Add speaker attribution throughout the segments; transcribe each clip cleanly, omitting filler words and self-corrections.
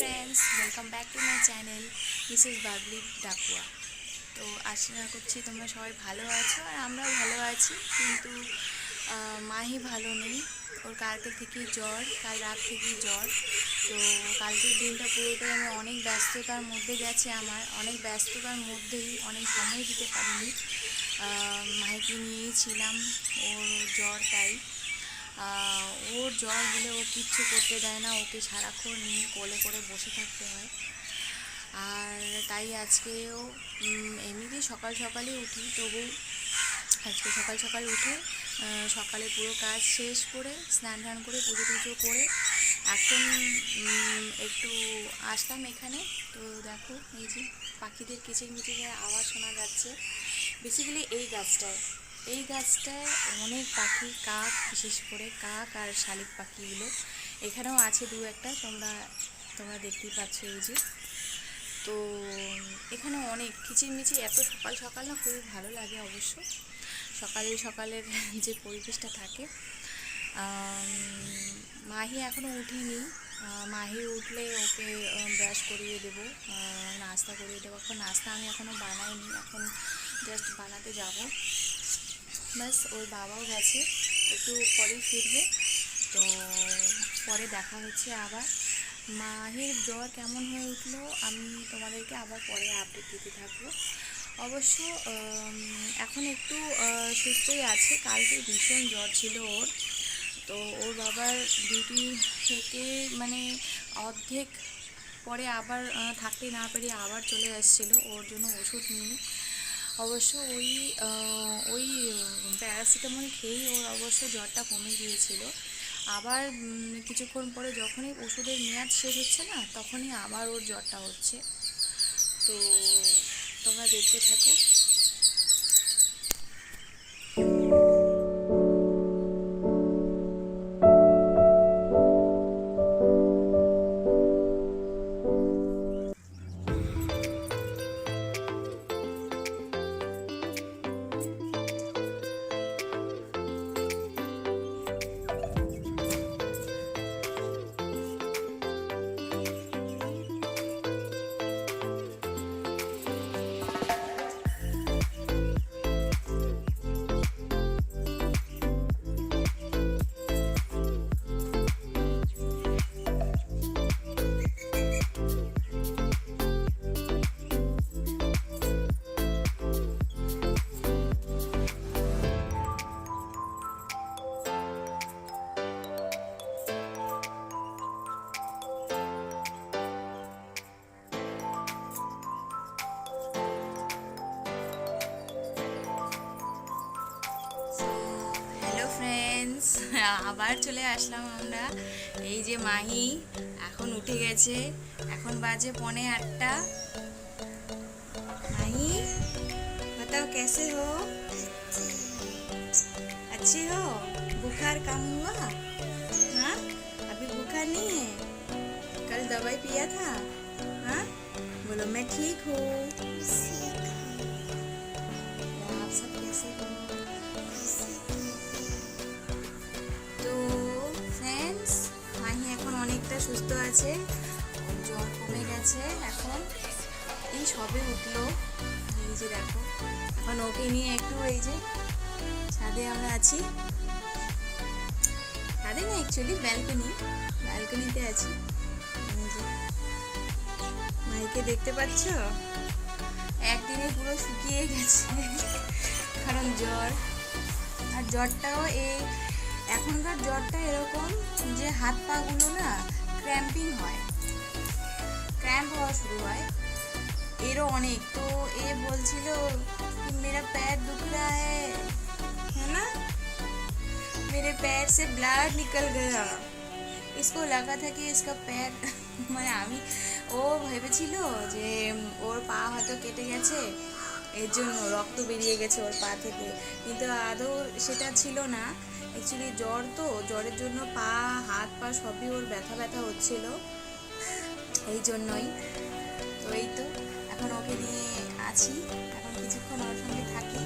Speaker 1: Friends, welcome back to my channel Mrs Babli Dakua. তো আশা করছি তোমরা সবাই ভালো আছো আর আমরাও ভালো আছি। কিন্তু মাহি ভালো নেই, ওর কালকে থেকেই জ্বর, কাল রাত থেকেই জ্বর। তো কালকের দিনটা পুরোটাই আমি অনেক ব্যস্ততার মধ্যে গেছে, আমার অনেক ব্যস্ততার মধ্যেই অনেক সময় দিতে পারিনি। মাহিকে নিয়েই ছিলাম, ওর জ্বর তাই। ওর জ্বর হলে ও কিচ্ছু করতে দেয় না, ওকে সারাক্ষণ নিয়ে কোলে করে বসে থাকতে হয়। আর তাই আজকেও এমনিতেই সকাল সকালই উঠি, তবু আজকে সকাল সকাল উঠে সকালে পুরো কাজ শেষ করে স্নান টান করে পুজো টুজো করে এখন একটু আসলাম এখানে। তো দেখো, এই যে পাখিদের কিচিরমিচিরের আওয়াজ শোনা যাচ্ছে। বেসিক্যালি এই গাছটায় অনেক পাখি, কাক, বিশেষ করে কাক আর শালিক পাখিগুলো এখানেও আছে দু একটা, তোমরা দেখতেই পাচ্ছ। এই যে, তো এখানে অনেক কিচিরমিচির, এত সকাল সকাল না খুবই ভালো লাগে অবশ্য। সকালের যে পরিবেশটা থাকে। মাহি এখনও উঠিনি। মাহি উঠলে ওকে ব্রাশ করিয়ে দেবো, নাস্তা করিয়ে দেবো। এখন নাস্তা আমি এখনও বানাইনি, এখন জাস্ট বানাতে যাব। ব্যাস, ওর বাবাও গেছে, একটু পরেই ফিরবে। তো পরে দেখা হচ্ছে আবার। মাহির জ্বর কেমন হয়ে উঠলো আমি তোমাদেরকে আবার পরে আপডেট দিতে থাকবো। অবশ্য এখন একটু সুস্থই আছে। কালকে ভীষণ জ্বর ছিল ওর। তো ওর বাবার ডিউটি থেকে মানে অর্ধেক পরে আবার থাকতে না পেরে আবার চলে এসেছিলো ওর জন্য ওষুধ নিয়ে। অবশ্য ওই প্যারাসিটামল খেয়েই ওর অবশ্য জ্বরটা কমে গিয়েছিল। আবার কিছুক্ষণ পরে যখনই ওষুধের মেয়াদ শেষ হচ্ছে না, তখনই আবার ওর জ্বরটা হচ্ছে। তো তোমরা দেখতে থাকো। হ্যালো ফ্রেন্ডস, আবার চলে আসলাম আমরা। এই যে মাহি এখন উঠে গেছে, এখন বাজে 7:45। माही, बताओ कैसे हो? अच्छे हो? बुखार कम हुआ? हाँ, अभी बुखार नहीं है? कल दवाई पिया था? हाँ, बोलो मैं ठीक हूँ। आप सब कैसे हो? তো ফ্রেন্ডস, মাহি এখন অনেকটা সুস্থ আছে, জ্বর কমে গেছে। এখন এই সবে উঠলো। এই যে দেখো, এখন ওকে নিয়ে একটু এই যে ছাদে আমরা আছি। ছাদে না, অ্যাকচুয়ালি ব্যালকনিতে আছি। এই যে মাইকে দেখতে পাচ্ছ, একদিনে পুরো শুকিয়ে গেছে কারণ জ্বর। আর জ্বরটাও এখনকার জ্বরটা এরকম যে হাত পা গুলো না ক্র্যাম্প হওয়া শুরু হয়। এরও অনেক। তো এ বলছিল कि मेरा पैर दुख रहा है ना, मेरे पैर से ब्लड निकल गया। इसको लगा था कि इसका पैर মানে ও ভেবেছিল যে ওর পা হয়তো কেটে গেছে, এর জন্য রক্ত বেরিয়ে গেছে ওর পা থেকে, কিন্তু আদৌ সেটা ছিল না। অ্যাকচুয়ালি জ্বর, তো জ্বরের জন্য হাত পা সবই ওর ব্যথা ব্যথা হচ্ছিল, এই জন্যই। তো এই তো এখন ওকে নিয়ে আছি, এখন কিছুক্ষণ ওর সঙ্গে থাকি,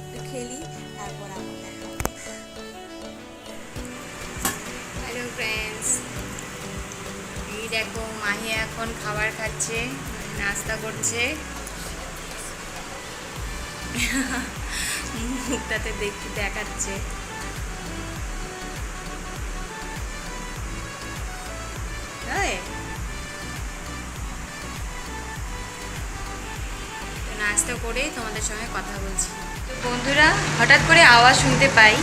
Speaker 1: একটু খেলি, তারপর আবার দেখা হবে। দেখো মাহি এখন খাবার খাচ্ছে, নাস্তা করছে। মুখটাতে দেখাচ্ছে। নাস্তা করে তোমাদের সঙ্গে কথা বলছি। তো বন্ধুরা, হঠাৎ করে আওয়াজ শুনতে পাই,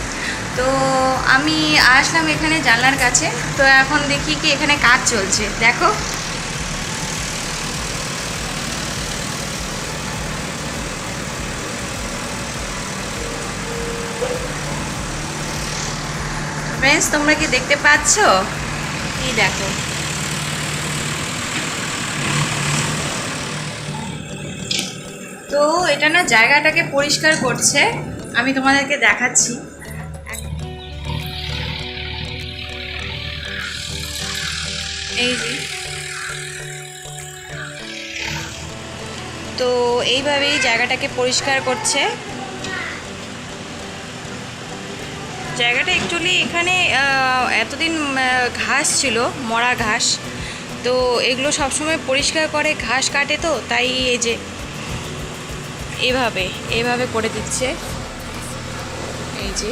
Speaker 1: তো আমি আসলাম এখানে জানলার কাছে। তো এখন দেখি কি এখানে কাজ চলছে, দেখো। ফ্রেন্ডস, তোমরা কি দেখতে পাচ্ছ? এই দেখো, তো এটা না জায়গাটাকে পরিষ্কার করছে, আমি তোমাদেরকে দেখাচ্ছি। এই যে, তো এইভাবেই জায়গাটাকে পরিষ্কার করছে। জায়গাটা অ্যাকচুয়ালি এখানে এতদিন ঘাস ছিল, মরা ঘাস, তো এগুলো সবসময় পরিষ্কার করে, ঘাস কাটে, তো তাই এই যে এইভাবে করে দিচ্ছে। এই যে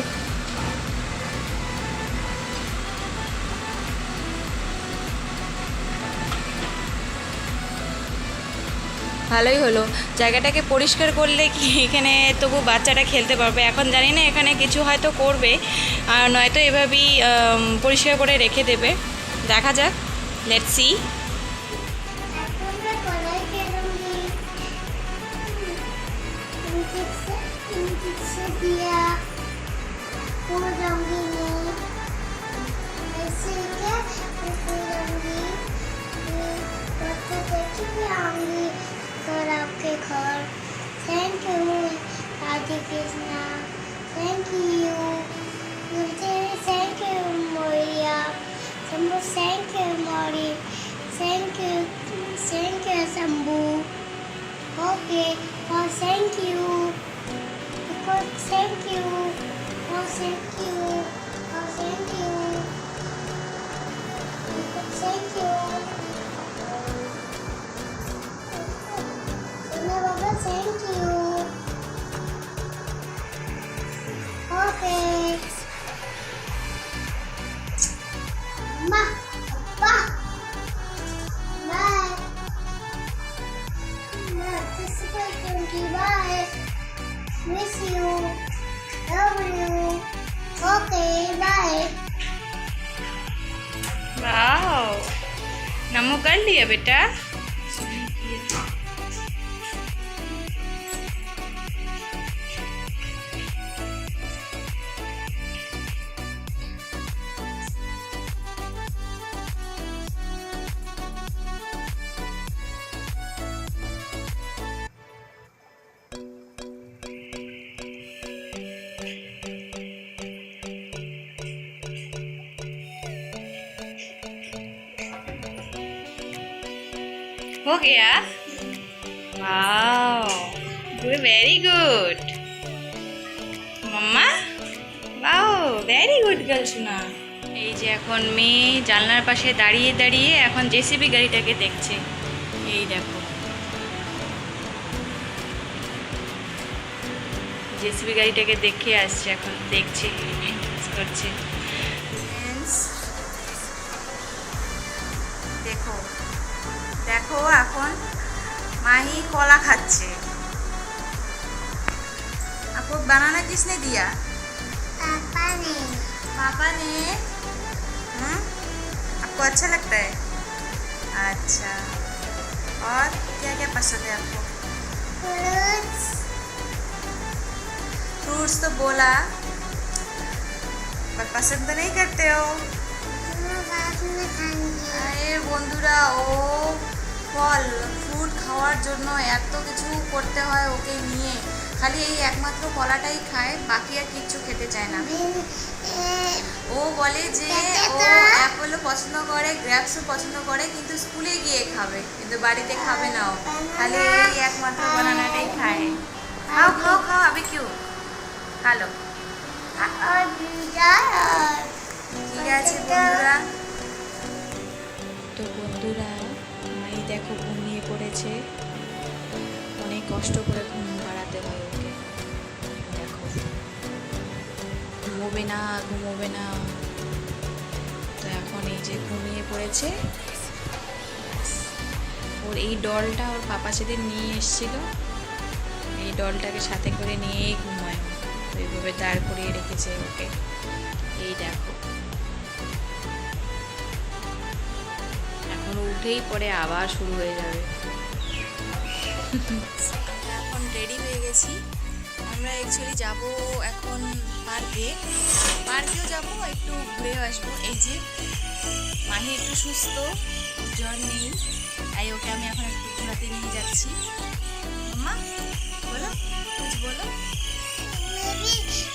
Speaker 1: ভালোই হলো, জায়গাটাকে পরিষ্কার করলে কি এখানে তবু বাচ্চাটা খেলতে পারবে। এখন জানি না এখানে কিছু হয়তো করবে, আর নয়তো এভাবেই পরিষ্কার করে রেখে দেবে। দেখা যাক, let's see.
Speaker 2: Thank you, Radha Krishna. Thank you. Thank you, Maria. Sambu, thank you, Mori. Thank you, Sambu. Okay. Oh, thank you. Oh, thank you. Oh, thank you. Oh, thank you. Thank you. Baba, thank you. Okay. Ma, Papa. Bye. This is my country. Bye. Miss you. Love you. Okay, bye.
Speaker 1: Wow, नमो कर लिया बेटा। हो गया? Wow, very good মাম্মা। Wow, very good girl শোনা। এই যে এখন মেয়ে জানলার পাশে দাঁড়িয়ে দাঁড়িয়ে এখন জেসিবি গাড়িটাকে দেখছে। এই দেখো, জেসিবি গাড়িটাকে দেখে আসছে, এখন দেখছে, করছে। দেখো দেখো, এখন माही कला खाচ্ছে। आपको बनाना किसने दिया?
Speaker 2: पापा ने।
Speaker 1: पापा ने। आपको अच्छा लगता है? अच्छा, और क्या क्या पसंद है आपको?
Speaker 2: फ्रूट्स।
Speaker 1: फ्रूट्स तो बोला, पर पसंद तो नहीं करते हो।
Speaker 2: बाद में खाएंगे।
Speaker 1: अरे বন্ধুরা, ও ফল ফ্রুট খাওয়ার জন্য এত কিছু করতে হয় ওকে নিয়ে, খালি এই একমাত্র কলাটাই খায়, বাকি আর কিচ্ছু খেতে চায় না। ও বলে যে ও অ্যাপেলও পছন্দ করে, গ্রেপসও পছন্দ করে, কিন্তু স্কুলে গিয়ে খাবে, কিন্তু বাড়িতে খাবে না। ও খালি এই একমাত্র বানানাটাই খায়। খাও খাও খাও, আবে কিউ খালো। ঠিক আছে বন্ধুরা, তো বন্ধুরা পড়েছে, অনেক কষ্ট করে ঘুম পাড়াতে হয় ওকে। দেখো ঘুমোবে না, তো এখন এই যে ঘুমিয়ে পড়েছে। ওর এই ডলটা ওর পাপা সেদিন নিয়ে এসেছিল, এই ডলটাকে সাথে করে নিয়েই ঘুমায়, ওইভাবে দাঁড় করিয়ে রেখেছে ওকে। এই দেখো এখন উঠেই পরে আবার শুরু হয়ে যাবে। এখন রেডি হয়ে গেছি, আমরা অ্যাকচুয়ালি যাব এখন পার্কেও যাব, একটু ঘুরেও আসবো। এই যে মাহি একটু সুস্থ, ওর জ্বর নেই, তাই ওকে আমি এখন একটু ঘোরাতে নিয়ে যাচ্ছি। মাম্মা বলো, কিছু বলো।
Speaker 2: मैं भी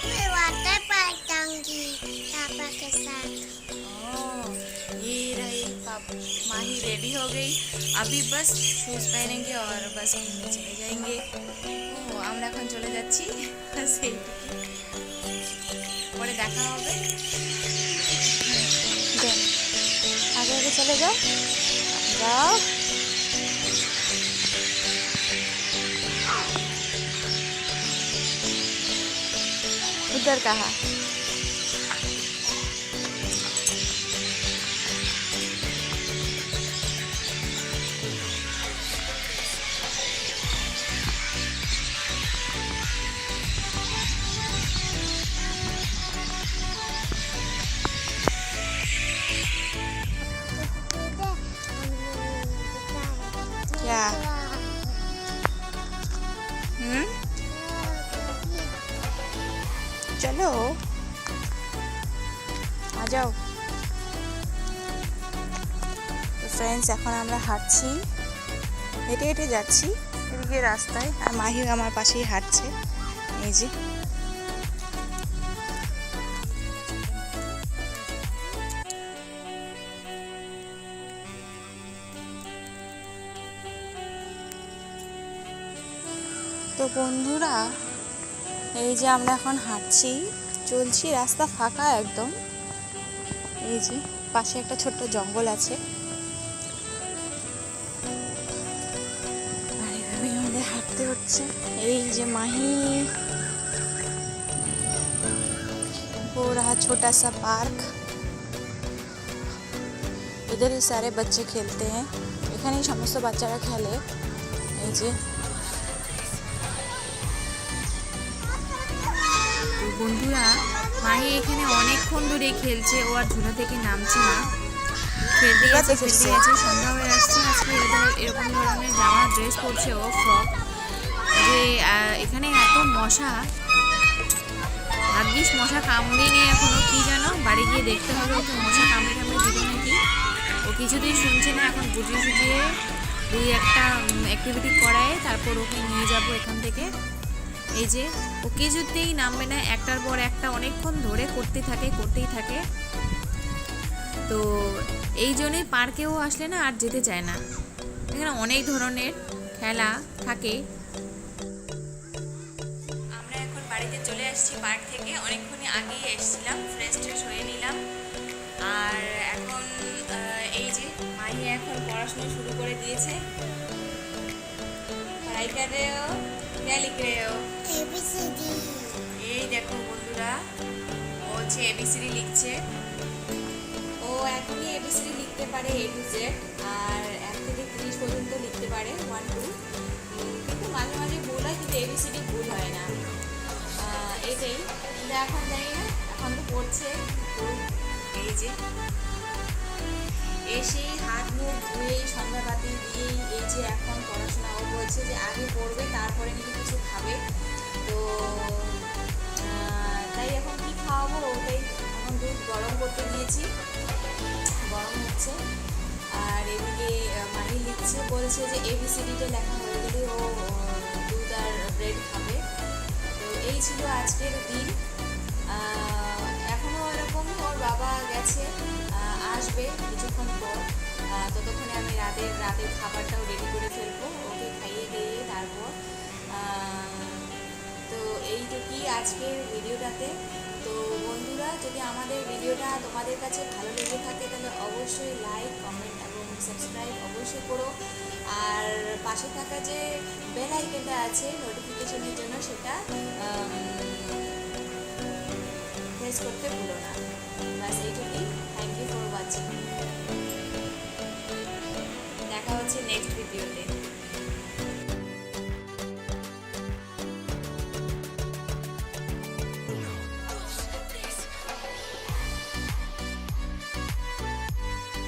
Speaker 2: मैं वाटर पार्क जाऊंगी पापा के साथ।
Speaker 1: ये रही माही रेडी हो गई, अभी बस शूज पहनेंगे और बस घूमने चले जाएंगे। ও আমরা এখন চলে যাচ্ছি, সেইটুকু, পরে দেখা হবে। আগে আগে চলে যাও যাও। उधर कहा क्या? चलो आ जाओ। তো ফ্রেন্ডস এখন আমরা হাঁটছি, হেঁটে হেঁটে যাচ্ছি এদিকে রাস্তায়, আর মাহি আমার পাশেই হাঁটছে। এই যে তো বন্ধুরা, এই যে আমরা এখন হাঁটছি, চলছি, রাস্তা ফাঁকা একদম। এই যে পাশে একটা ছোট্ট জঙ্গল আছে, আর এভাবে আমাদের হাঁটতে হচ্ছে। এই যে মাহি, वो रहा छोटा सा पार्क, इधर ही सारे बच्चे खेलते हैं, এখানেই সমস্ত বাচ্চারা খেলে। এই যে বন্ধুরা, মাহি এখানে অনেকক্ষণ ধরে খেলছে, ও আর ঝুলা থেকে নামছে না, খেলতে গেছে। সন্ধ্যা হয়ে আসছে, আজকে এরকম ধরনের জামা ড্রেস পরছে ও, ফ্রক। যে এখানে এত মশা, ভাগ্যিস মশা কামড়েনি এখনো, কি জানো বাড়ি গিয়ে দেখতে হবে ওকে মশা কামড়ে দিবে নাকি। ও কিছুতেই শুনছে না, এখন বুঝিয়ে সুঝিয়ে 2-1টা অ্যাক্টিভিটি করায় তারপর ওকে নিয়ে যাব এখান থেকে। এই যে ও কিছুতেই নামবে না, একটার পর একটা অনেকক্ষণ ধরে করতেই থাকে। তো এই জন্যই পার্কেও আসলে না আর যেতে চায় না, এখানে অনেক ধরনের খেলা থাকে। আমরা এখন বাড়িতে চলে আসছি পার্ক থেকে, অনেকক্ষণ আগেই এসেছিলাম, ফ্রেশ ট্রেশ হয়ে নিলাম। আর এখন এই যে মাহি এখন পড়াশোনা শুরু করে দিয়েছে। पढ़ाई कर रहे हो, क्या लिख रहे हो?
Speaker 2: ABCD।
Speaker 1: এই দেখো বন্ধুরা, ও হচ্ছে এবিসিডি লিখছে। ও এখনই এবিসিডি লিখতে পারে A to Z, আর 1 থেকে 30 পর্যন্ত লিখতে পারে 1, 2, কিন্তু মাঝে মাঝে ভুল হয়, কিন্তু এবিসিডি ভুল হয় না, এটাই। কিন্তু এখন জানি না, এখন তো পড়ছে। তো এই যে এসেই হাত মুখ ধুয়েই সন্ধ্যাবাতি দিয়েই এই যে এখন পড়াশোনা, ও বলছে যে আগে পড়বে তারপরে নাকি কিছু খাবে। তো তাই এখন কি খাওয়াবো, ওটাই এখন দুধ গরম করতে দিয়েছি, গরম হচ্ছে। আর এদিকে মাহি লিখছে, বলছে যে ABCDটা লেখা হয়ে গেলে ও দুধ আর ব্রেড খাবে। তো এই ছিল আজকের দিন। এখনও এরকম, ওর বাবা গেছে, আসবে কিছুক্ষণ পর, ততক্ষণে আমি রাতের খাবারটাও রেডি করে ফেলবো, ওকে খাইয়ে দিয়ে তারপর। তো এইটুকুই আজকের ভিডিওটাতে। তো বন্ধুরা, যদি আমাদের ভিডিওটা তোমাদের কাছে ভালো লেগে থাকে তাহলে অবশ্যই লাইক, কমেন্ট এবং চ্যানেলটি সাবস্ক্রাইব অবশ্যই করো, আর পাশে থাকা যে বেল আইকনটা আছে নোটিফিকেশনের জন্য সেটা প্রেস করতে ভুলো না। বাস এইটুকুই।